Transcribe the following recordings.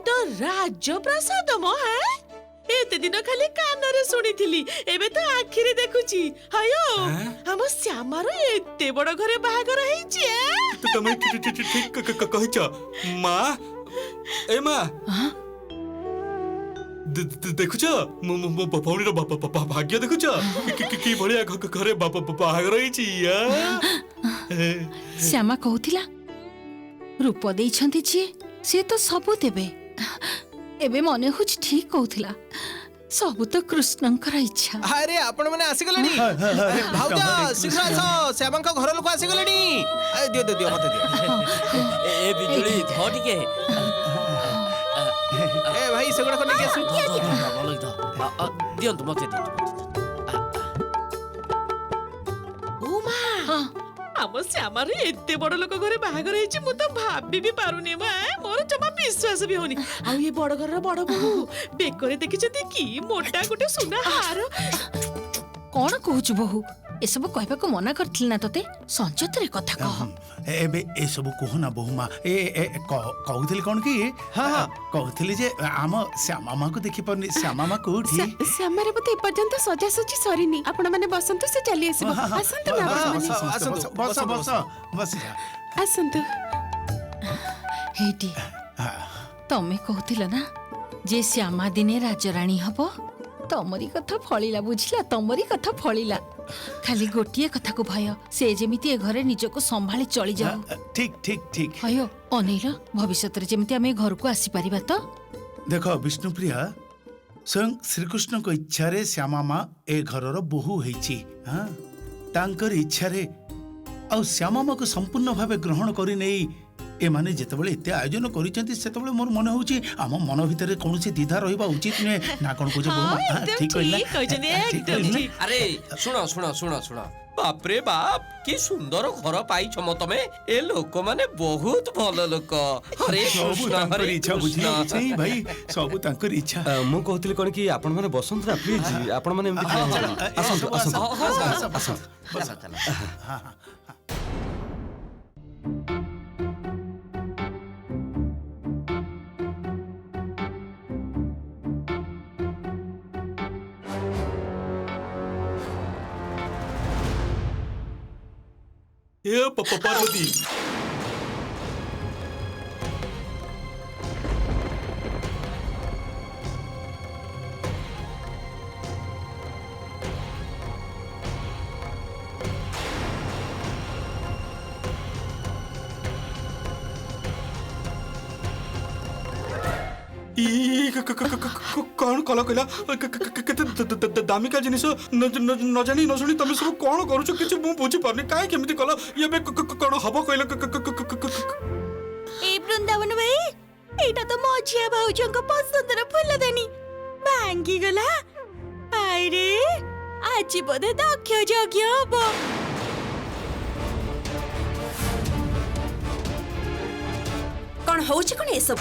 तो राजप्रसाद मो है एते दिन खाली कानरे सुनिथिली एबे तो आखिरे देखुची हयो हम श्यामार एते बड़ घरे बाहागर हेची तमे ठीक कहछ माँ ए माँ देखुछ मो भौणी भाग्य देखुछ कि भलिया घरे बाहागर हेची श्यामा कहूथिला रूप देइछंती छी से तो सबु देबे एबे मने हुच ठीक कहूथिला सबु तो कृष्णंकर इच्छा। अरे आपण माने आसी गलेनी भाउजा शीघ्र आसो श्यामा को घर लोक आसी गलेनी दियो दियो मते दियो ए बिजुली ध टिके ए भाई सेगुडा को नेके आसु दियो तुम मते दियो ओ मां हम श्यामार एते बड़ लोक घरे बाहागर हेची मु तो भाबी भी पारुनी मां मोर जमा विश्वास भी होनी आ ये बड़ घर बड़ बहू बेकरे देखिछती की मोटा गुटे सुना हार कौन कहूछु बहू ए सब कहबा को मना करथिल ना तते संचतरे कथा कह एबे ए सब कहो ना बहुमा ए कहउथिल कोन की हां कहउथिल जे आम श्यामा को देखि परनी श्यामा कोठी श्यामा रे बते पर्यंत सजा सजी सरीनी आपण माने बसंत से चली आसीबो आसंत बस बस बस आसंत हेटी तमे कहथिल ना जे श्यामा दिने राजराणी हबो तमरी कथा फळिला बुझिला तमरी कथा फळिला खाली गोटिए कथा को भय से जेमिति ए घरे निजको संभाली चली जाओ ठीक ठीक ठीक अयो अनिल भविष्य रे जेमिति आमे घर को आसी परिबा तो देखो विष्णुप्रिया स्वयं श्रीकृष्ण को इच्छा रे श्यामा माँ ए घरर बोहू हेछि हां तांकर इच्छा रे आ श्यामा माँ को संपूर्ण भावे ग्रहण करि नै ए माने जेतेबेले एते आयोजन करिसेंती सेतेबेले मोर मन होउछि आम मन भितरे कोनोसी द्विधा रहिबा उचित नै ना कोन कोजे बहुमा ठीक कहला अरे सुनो सुनो सुनो सुनो बाप रे बाप की सुंदर घर पाइछ म तमे ए लोक माने बहुत भलो लोक अरे सब तांकर इच्छा बुझी छै भाई सब तांकर इच्छा मु कहतली कोन कि आपण माने बसंत रा प्लीज आपण माने एमती आसंत हां ए पार्वती कौन कला कहला केते दामिका जिनिस न जानी न सुनी तमे सब कौन करूछ किछ मु बुझी पारनी काहे केमिति कला ये बे कौन हबो कहला ए वृंदावन भाई एटा तो मझिया भाउजन को पसंदर फुलदानी भांगी गला आइ रे आज बोधे दक्ष यज्ञ हबो कौन होउछ कोन ए सब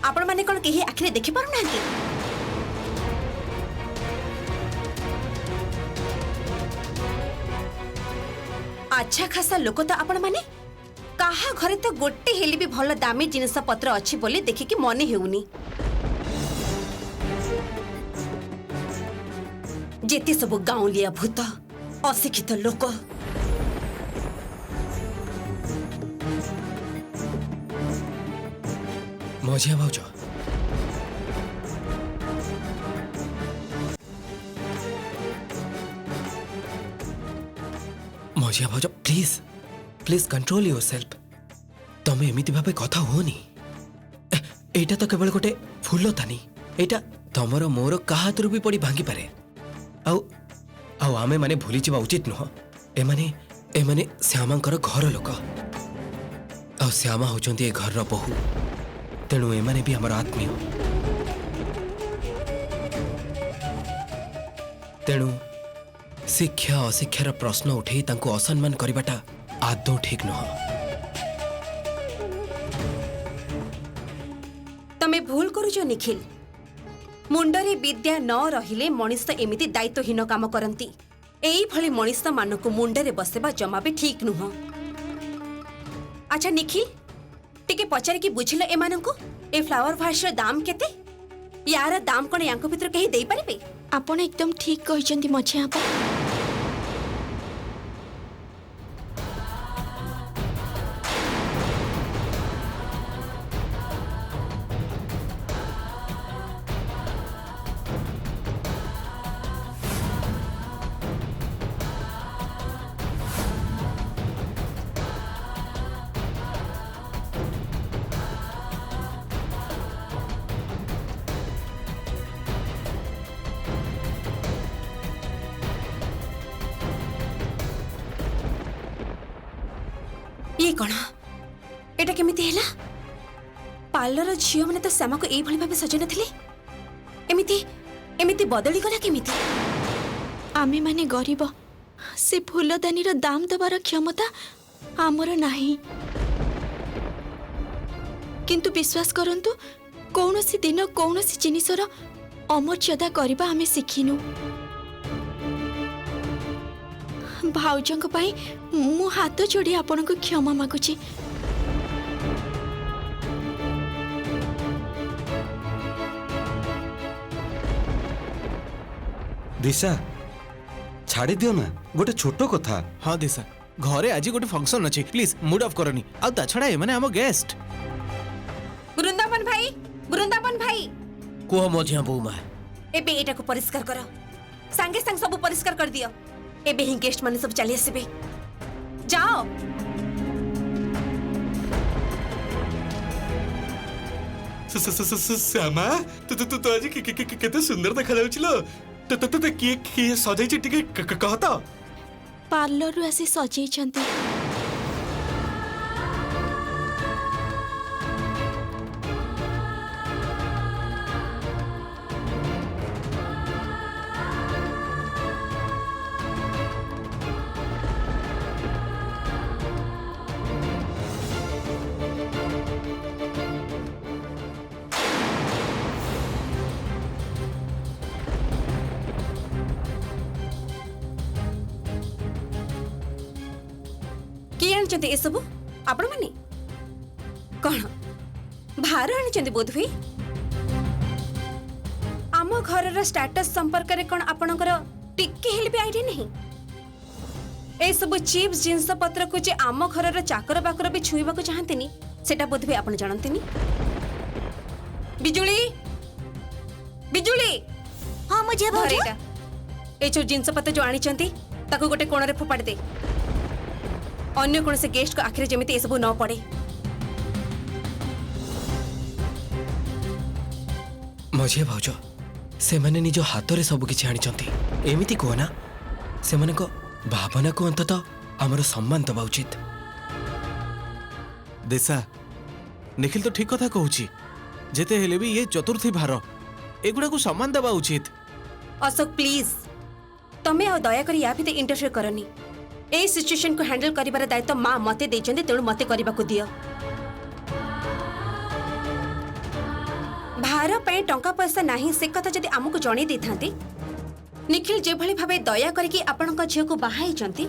आपण माने कोन केही आखिरे देखि पारु नांती अच्छा खासा लोक तो आपण माने काहा घरे तो गोटे हेली भी भल दामी जिनिस पत्र अछि बोली देखि कि मने हेउनी जेते सब गाउलिया भूत अशिक्षित लोक मझिया भाउज मझिया भाउज प्लीज प्लीज कंट्रोल योरसेल्फ तमे एमिति भाबे कथा होनी एटा तो केवल गोटे फूल थानी एटा तमरो मोर काहातरु भी पड़ी भांगी पारे आउ आमे माने भूली जिबा उचित नुह ए माने श्यामांकर घर लोक आ श्यामा होचंती ए घर रो बहु तेणु एमाने भी हमर आत्मीय तेणु शिक्षा अशिक्षार प्रश्न उठे तांको असम्मान करिबाटा आदौ ठीक नुह तमे भूल करूछ निखिल मुंडरे विद्या न रहिले मनिष एमिति दायित्वहीन काम करती एई भली मनिष मानकु मुंडरे बसेबा जमा भी ठीक नुह। अच्छा निखिल टिके पचारि कि बुझिल एमानंकु ए फ्लावर भास दाम केते यार दाम कोन यांको भितर कहि देई परिबे? आपण एकदम ठीक कहिसंती मझिया आपा। ये कौन एटा केमिति हैला? पार्लर झियो माने तो श्यामा को एई भली भाबे सजै नथिले एमिति एमिति बदली गला केमिति? आमे माने गरीब से फूलदानी रो दाम दबार क्षमता आमर नाही, किंतु विश्वास करंतु कौनसी दिन कौनसी जिनिसर अमर्यादा करबा आमे सिखिनु। भाउजंक पाई मु हाथ जोड़ी आपन को क्षमा मागुची। दिशा छाड़ी दियो ना गोटे छोटो कथा। हाँ दिशा घरे आज गोटे फंक्शन अछि प्लीज मूड ऑफ करनी आ ता छडा ए माने हम गेस्ट। वृंदावन भाई कुह मझिया बोमा एबे एटा को परिष्कार करो संगे संग सब परिष्कार कर दियो। एबे ही गेस्ट माने सब चली आसीबे जाओ। श्यामा तू आज केते सुंदर देखा जाउछिलो। तो किए सजाइछि टिके कह तो। पार्लर रु आसी सजै छंती। किए आनिचंती ए सब आपण माने कौन भार आनिचंती बोध हुई? आम घर स्टेटस संपर्क रे कौन आपणकर टिके हेले भी आईडिया नहीं? ए सब चीप जिंस पत्र को जे आम घर चाकर बाकर भी छुईबा को चाहंतिनी सेटा बोध हुई आपण जानंतिनी। बिजुली बिजुली हां मुझे धर एटा ए जो जिंस पत्र जो आनिचंती ताको गोटे कोण रे फोपाड़ दे। अन्य कौन से गेस्ट को आखिर जमीती सब न पड़े। मझिया भाउज से माने निज हाथ रे सब किछि आनिचंती एमिति को ना से माने को भावना को अंतत हमर सम्मान दबा उचित। दिशा निखिल तो ठीक कथा कहूची जेते हेले भी ये चतुर्थी भार एगुडा को सम्मान देबा उचित। अशोक प्लीज तमे आ दया करी या भितर इंटरफेयर करनी। ए सिचुएशन को हैंडल करिबार दायित्व मां मते देचंदी तेणु मते करिबा को दियो। भार पे टंका पैसा नाही से कथा जदि आमको जणी देथांती निखिल जे भली भाबे दया करके आपनका झियो को बाहाई चंती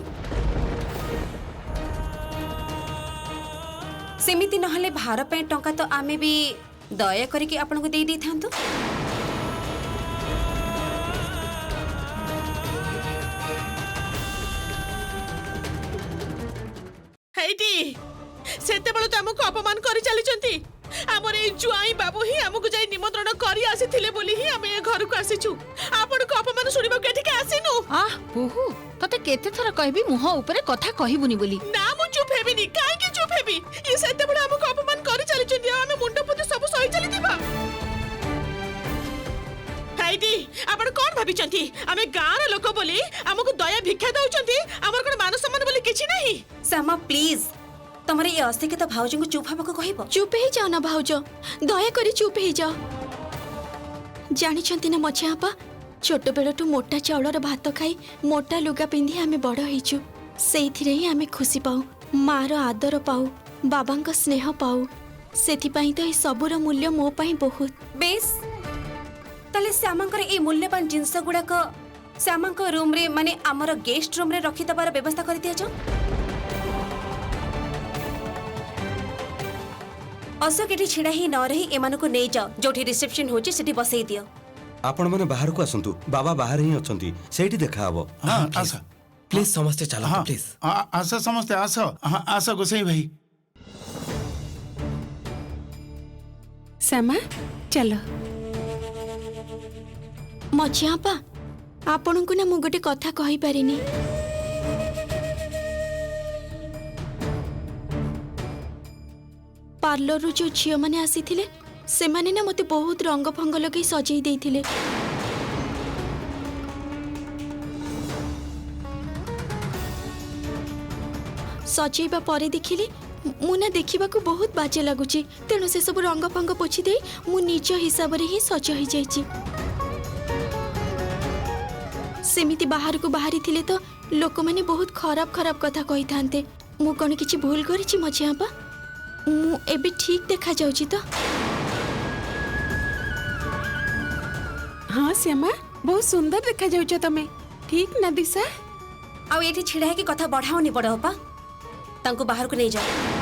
सेमिति नहले भार पे टंका तो आमे भी दया करके आपनको दे देथांतु। हैटी सेतेबेले तो हमको अपमान करि चलीचंती। हमर ए जुआई बाबू ही हमको जाई निमंत्रण करि आसीथिले बोली ही हम ए घर को आसीछु। आपण को अपमान सुनिबो केठी के आसीनु। आह बोहू तते केते थर कहबी मुह ऊपर कथा कहिबुनी बोली। ना मु चुप हेबिनी काहे के चुप हेबी? ये सेतेबेले हमको अपमान करि चलीचंती हम मुंड पुति सब सही चली दिबा। हैटी आपण कोन भाबी चंती हमें गांव रे लोक बोली हमको दया भिक्षा दउचंती हमर कोन मान सम्मान बोली किछि नहीं। सामा प्लीज तमरे ये अशिक्षित भाउज को चुप हबा को कहबो। चुप ही जाओ ना भाउज, दया करी चुप ही जाओ। जानी छंती ना मझिया आपा छोट बेलटू मोटा चाउलर भात खाई मोटा लुगा पिंधि आमे बड़ होइछु। सेइथिरे ही आमे खुशी पाऊ, मार आदर पाऊ, बाबांक स्नेह पाऊ। सेथिपाई तो ए सबुर मूल्य मो पाई बहुत। बेस ताले श्यामांकर ए मूल्यवान जिंस गुड़ाक श्यामांक रूम रे माने आमर गेस्ट रूम रे रखि दबार व्यवस्था कर दिया जाओ। अशोक एठी छिड़ा ही न रही एमान को नहीं जाओ, जोठी रिसेप्शन होची सेठी बसई दियो। आपण माने बाहर को आसंतु, बाबा बाहर ही अछंती, सेठी देखा हबो। हाँ आस प्लीज समस्ते चलो हाँ प्लीज। आस समस्ते आस। हाँ आस गोसाई भाई। श्यामा चलो। मझियापा आपन को ना मु गोटे कथा कहि पारिनी। पार्लर रो जो झियो माने आसीथिले से माने ना मते बहुत रंग फंग लगे सजई देइथिले। सजैबा परे देखिले मुना देखिबा को बहुत बाजे लागुची, तेणु से सब रंग फंग पोछि दे मु निज हिसाब रे ही सज होई जाईची। सेमिति बाहर को बाहरी थिले तो लोक माने बहुत खराब खराब कथा कहि थांते। मु कोन किछि भूल करिछि मझियापा? मु एबे ठीक देखा जाउची तो? हाँ श्यामा बहुत सुंदर देखा जाउछ तमे, ठीक ना दिशा? आउ एठी छिड़ा है कि कथा बढ़ाओनी बड़ होपा, तांको बाहर को नहीं जाओ।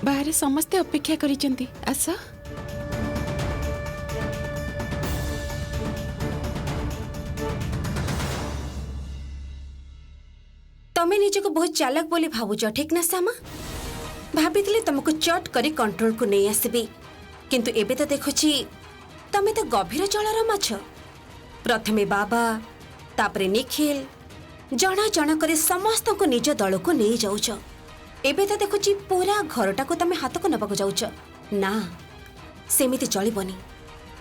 बाहर समस्ते अपेक्षा करिसेंती, आस। तमे निजको बहुत चालाक बोली भावुछ, ठीक ना श्यामा? भाभी तुमको चट करी कंट्रोल को नहीं आसबी, किंतु एबे तो देखुची तमे तो गभीर जलर माछ। प्रथमे बाबा तापरे निखिल जणा जणा करे समस्त को निज दल को नहीं जाउछ। एबे तो देखुची पूरा घरटा को तमे हाथ को नबाको जाउछ ना, सेमिति चलिबनी।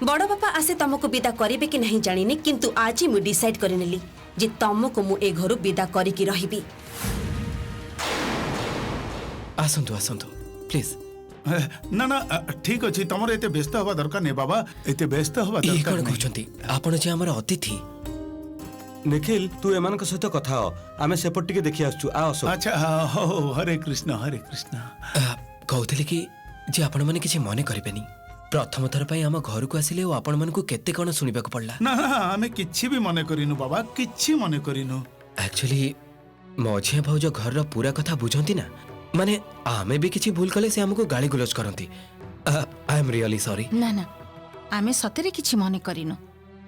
बड़ बापा आसे तुमको विदा करिबे कि नहीं जानिनी, किंतु आज मु डिसाइड करिनेली जे तुमको मु ए घरु विदा करी की रहिबी। आसंतु आसंतु प्लीज। ना ना ठीक अछि, तमर एते व्यस्त हवा दरकार नै बाबा, एते व्यस्त हवा ये दरकार कौन नै। कहउछंती आपण जे हमर अतिथि। निखिल तू एमानक सहित कथा हो, आमे सेपट टिके देखि आछू। आ असो अच्छा हो हरे कृष्ण हरे कृष्ण। कहउतले कि जे आपण माने किछि मने करिबेनी, प्रथम थर पई हम घर को आसिले ओ आपण मानकु केते कोन सुनिबा को पड़ला। ना ना आमे किछि भी मने करिनु बाबा, किछि मने करिनु। एक्चुअली मझिया भाउज घर रो पूरा कथा बुझंती ना, माने आमे भी किछि भूल कले से हमको गाली गुलज करंती। I am really sorry. ना ना आमे सतेरे किछि मने करिनु,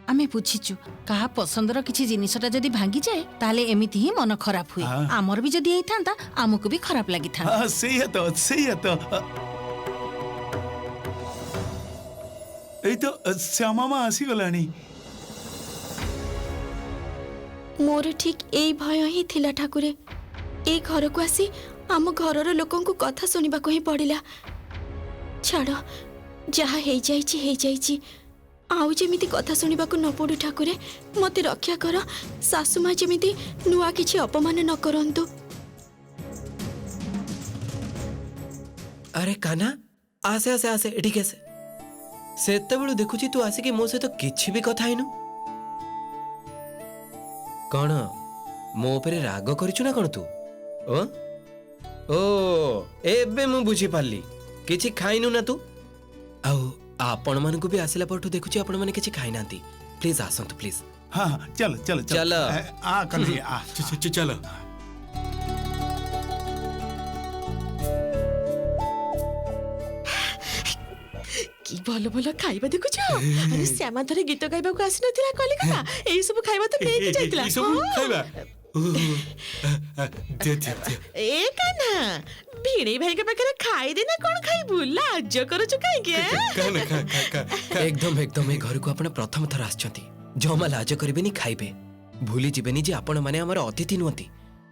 आमे बुझिचु कहा पसंदर किछि जिनिसटा जदी भांगी जाए ताले एमिति ही मन खराब हुए। आमर भी जदी एई थांता हमको भी खराब लागि थांता। हां सही है तो एई तो श्यामा मा आसी गलानी। मोर ठीक एई भय ही थिला ठाकुरे, ए घर को आसी आम घरर लोकन को कथा सुनिबा को ही पड़िला। छाड़ जहा हे जाइची आउ जेमिति कथा सुनिबा को न पड़ू ठाकुरे, मते रक्षा कर। सासु मां जेमिति नुआ किछि अपमान न करंतु। अरे काना आसे आसे आसे एठी केसे सेते बेलु देखुची तू आसी कि मो से तो किछि भी कथा हिनु। कोन मो ऊपर राग करिछु ना कोन तू? ओ एबे मु बुझी पाली, किछि खाइनु ना तू। आउ आपण मन को भी आसिला परठु देखुची आपण माने किछि खाइ नांती। Please आसंतु please. हां चल चल चल। आ कन्हैया आ चलो। की भलो भलो खाइबा देखुछ। अरे श्यामा थरे गीत गाइबा को आसी नथिला कलिकता, एई सब खाइबा तो नेकी जाइतला। ई सब खाइबा दे ए काना भिणी भाई के पाखरे खाई देना, कोन खाइबू? लाज करूछ काई के? का एकदम एकदम ए घर को आपण प्रथम थर आछंती, जमा लाज करबेनी, खाइबे। भूली जिबेनी जे आपण माने हमर अतिथि नुंती,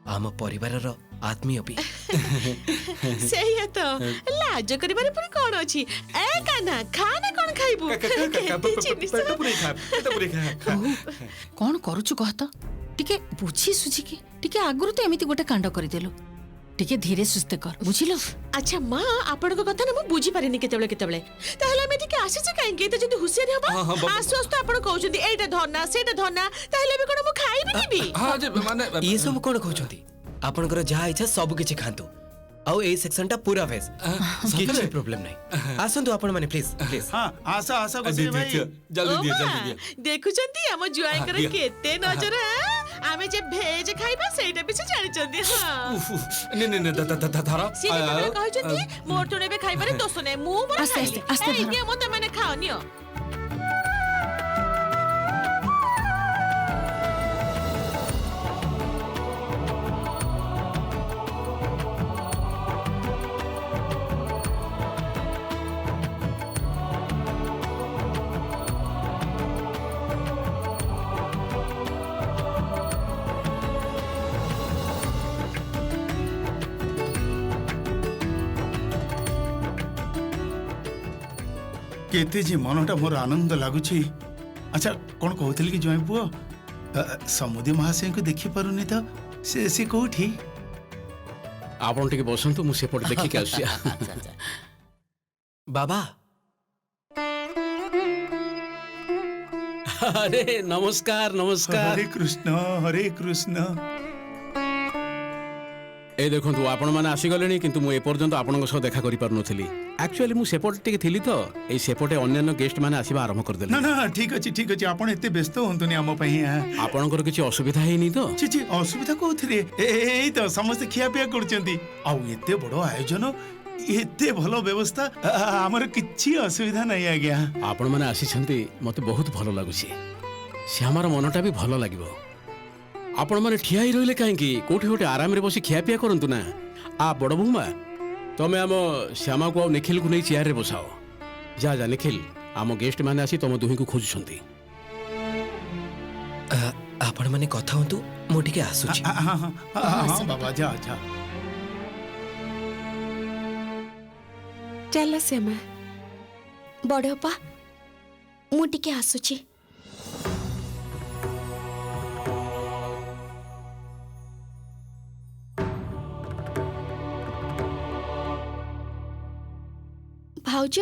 आम परिवारर आत्मीय भी। सही है तो लाज करिबारे पुनी कोन अछि? ए काना खाना कोन खाइबू? पेट पुरै खा। कौन करूछु कह तो? टिके बुझी सुझी के टिके आगुरु तो एमिति गोटे कांड करि देलु, टिके धीरे सुस्ते कर बुझिलो। अच्छा माँ आपण को कथा ना मु बुझी पारिनी केतेबेले केतेबेले, ताहले मे टिके आसीছে काहेकि त जदी हुसियारी हबा आसु आसु आपण कहउछंती एटा धरना सेटा धरना, ताहले भी कोन मु खाइबी निबी। हां जे माने ये सब कोन कहउछंती? आपनकर जहा इच्छा सब किछि खांतु, आउ ए सेक्शनटा पूरा भेज किछि प्रॉब्लम नहीं आसंतु आपण माने प्लीज प्लीज हाँ आशा आशा बसरे भाई जल्दी दिए जल्दी दिए देखुचंती हम जुआईकर दिए। केते नजर आमे जे भेज खाइबा सेटा भी से जानिचंती हां ने धारा से जेतबे कहचंती मोर तो नेबे खाइबारे दोष नै मु मोर आस्ते, खाइली आस्ते, ए धर। नियो मते माने खाओ नियो केते जे मनटा मोर आनंद लागुछि। अच्छा कौन कहूଥିଲି कि जय पुओ समुद्री महाशय को देखि पारुनी तो से कोठी ଆପଣ ଟିକେ ବସନ୍ତୁ ମୁଁ ସେପଟେ ଦେଖିକି ଆସୁଛି बाबा ଆରେ ନମସ୍କାର ନମସ୍କାର हरे कृष्ण ଏ ଦେଖନ୍ତୁ ଆପଣମାନେ ଆସିଗଲେଣି କିନ୍ତୁ ମୁଁ ଏପର୍ଯ୍ୟନ୍ତ ଆପଣଙ୍କ ସହ ଦେଖା କରିପାରୁନଥିଲି ଆକ୍ଚୁଆଲି ମୁଁ ସେପଟେ ଟିକେ ଥିଲି ତ ଏଇ ସେପଟେ ଅନ୍ୟାନ୍ୟ ଗେଷ୍ଟ ମାନେ ଆସିବା ଆରମ୍ଭ କରିଦେଲେ ना ना ठीक अछि आपण एते व्यस्त होंतुनी हम पई ଆପଣଙ୍କର କିଛି ଅସୁବିଧା ହେଇନି ତ छि छि असुविधा कोथिरे एई तो समस्त खिया पिया करचंती आ एते बड़ो आयोजन एते भलो व्यवस्था हमर किछि असुविधा नहीं आ गया ଆପଣମାନେ ଆସିଛନ୍ତି ମୋତେ ବହୁତ ଭଲ ଲାଗୁଛି ଶ୍ୟାମାର ମନଟା ବି ଭଲ ଲାଗିବ ଆପଣମାନେ ଠିଆ ହେଇ ରହିଲେ କାହିଁକି କୋଉଠି ଗୋଟେ ଆରାମରେ ବସି ଖିଆପିଆ କରନ୍ତୁ ନା ଆ ବଡ଼ ବୋଉମା ତମେ ଆମ ଶ୍ୟାମାକୁ ଆଉ ନିଖିଲକୁ ନେଇ ଚେୟାରରେ ବସାଅ ଯା ଯା ନିଖିଲ ଆମ ଗେଷ୍ଟ ମାନେ ଆସି ତମ ଦୁହିଁକୁ ଖୋଜୁଛନ୍ତି आपण माने कथा हंतु मु टिके आसुछि हां बाबा जा जा ଚାଲ ଶ୍ୟାମା ବଡ଼ ଅପା ମୁଁ ଟିକେ ଆସୁଛି ଭାଉଜ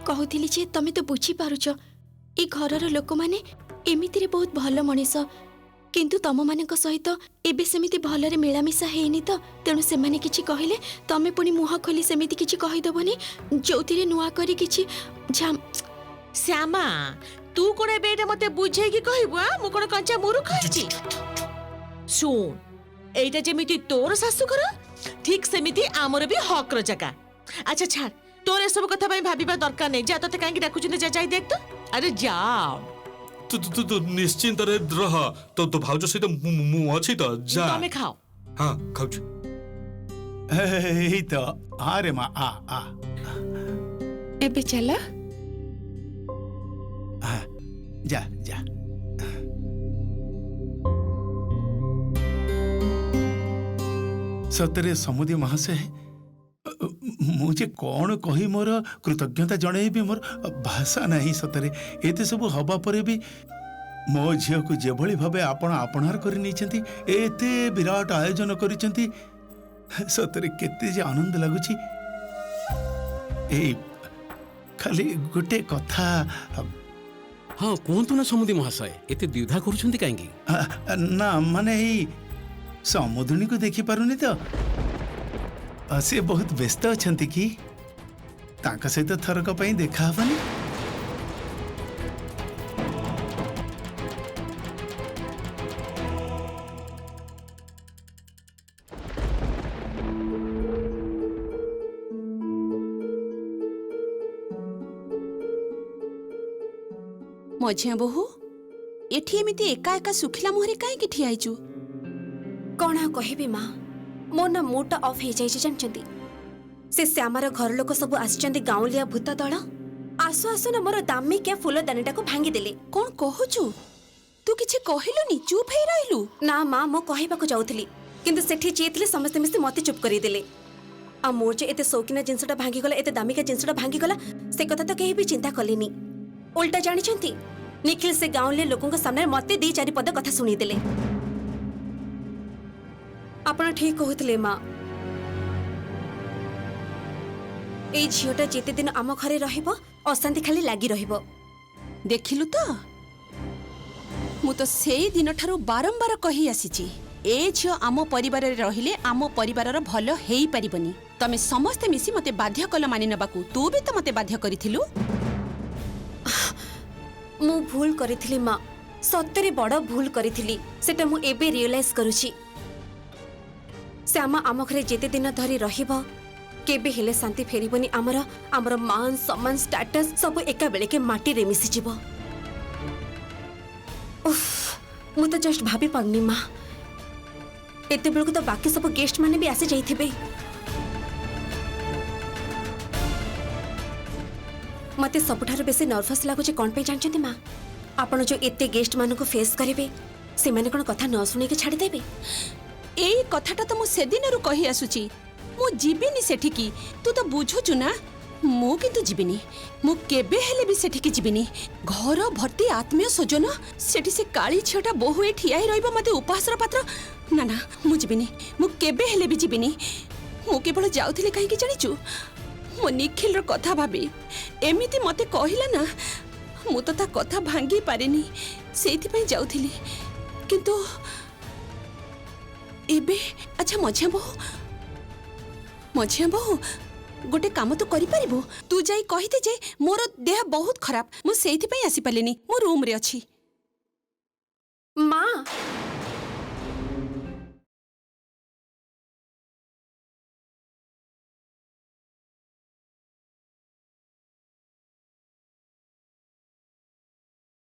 କହୁଥିଲି ଯେ ତମେ ତ ବୁଝିପାରୁଛ ଏ ଘରର ଲୋକମାନେ ଏମିତିରେ ବହୁତ ଭଲ ମଣିଷ କିନ୍ତୁ ତମମାନଙ୍କ ସହିତ ଏବେ ସେମିତି ଭଲରେ ମିଳାମିଶା ହେଇନି ତ ତେଣୁ ସେମାନେ କିଛି କହିଲେ ତମେ ପୁଣି ମୁହଁ ଖୋଲି ସେମିତି କିଛି କହିଦେବନି ଯୋଉଥିରେ ନୂଆ କରି କିଛି ଶ୍ୟାମା ତୁ କୋଣ ଏବେ ଏଇଟା ମତେ ବୁଝେଇକି କହିବୁ ମୁଁ କୋଣ କଞ୍ଚା ମୁରୁଖ ହେଇଛି ଶୁଣ এইটা যেমিতি তোর শাশুঘর ঠিক সেমিতি আমার বি হকর জায়গা আচ্ছা ছাড় তোর এসব কথা পাই ভাবিবা দরকার নেই যা তোতে কাইকি ডাকুছন্তি যা যাই দেখ তো আরে যাও तू निश्चिंत रे रह तो भाउज सहित मु अछि त जा তুমি খাও हां खाउछ एई तो अरे मां आ ଏବେ ଚାଲ जा जा सतरे समुद्री महाशय मुझे कौन कही मोर कृतज्ञता जनइबी मोर भाषा नहीं सतरे एते सब हवा परे भी मो झियो को जेभली भाबे आपण आपणार करि निचंती एते विराट आयोजन करिसंती सतरे केते जे आनंद लागुची ए खाली गोटे कथा ହଁ କୁହନ୍ତୁ ନା ସମୁଦି ମହାଶୟ ଏତେ ଦ୍ୱିଧା କରୁଛନ୍ତି କାହିଁକି ना माने समुद्रणी को देखी पारुनी तो से बहुत व्यस्त अछंती कि तांका सहित थरक पई देखा हबनी मझिया बोहू एठी एमिति एका एका सुखिला मुहरे काहे कि ठिया आइचु कोन कहबी मां मो ना मूड ऑफ हे जाई जानचंती से श्यामार घर लोक सब आछचंती गाउलिया भूत दल आसु आसु ना मोर दामी क्या फूल दानीटा को भांगी देले कोन कहूचु तू किछि कहिलुनी चुप हे रहलु ना मां मो कहिबा को जाउथली किंतु सेठी चेतले समस्त मिस्ते मते चुप करी देले आ मोर जे एते शौकीना जिंसटा भांगी गला एते दामिका जिंसटा भांगी गला से कथा तो केही भी चिंता कलिनी उल्टा जानिचंती निखिल से गाँवले लोकों के सामने मते दी चारि पद कथा सुनी देले आपण ठीक कहतले मां ए झियोटा जेते दिन आम घरे रहिबो अशांति खाली लागी रहिबो देखिलु तो मु तो सेई दिन ठारू बारंबार कहि आसीची ए झियो आम परिवार रहिले आम परिवारर भल हेई परिबनी तमे समस्ते मिसी मते बाध्य कल मानि नबाकू तू भी तो मते बाध्य करिथिलु मु भूल करिथिली माँ सत्तरे बड़ भूल करिथिली सेटा मु एबे रियलाइज करूची श्यामा आम घरे जेते दिन धरी रहिबो केबे हेले शांति फेरिबनी आमर आमर मान सम्मान स्टेटस सब एका बेले के माटी रे मिसी जीवो उफ मु तो जस्ट भाबी पागनी माँ एते बेलको तो बाकी सब गेस्ट माने भी आसे जाइथिबे मते सबुठार बेसी नर्वस लागुचे कोन पे जानछथि माँ आपण जो एते गेस्ट मानको फेस करिवे से माने कोन कथा न सुने के छाडी देबे एई कथाटा तो मु सेदिनरु कहि आसुची मु जीबिनी सेठिकी तू तो बुझुचु ना मु किंतु जीबिनी मु केबे हेले भी सेठिकी जीबिनी घर भर्ती आत्मीय स्वजन सेठी से काली छियोटा बहु ए ठिया ही रहइबो मते उपहासर पात्र ना ना मु जीबिनी मु केबे हेले भी जीबिनी मु केवल जाउथिले काहे कि जानिचु मो निखिल रो कथा भाबी एमिति मते कहिला ना मु तो ता कथा भांगी पारेनी सेथि पई जाउथिली किंतु एबे अच्छा मझिया बहु गोटे काम तो करि परिबो तू जाई कहिते जे मोर देह बहुत खराब मु सेथि पई आसी पालेनी मो रूम रे अछि माँ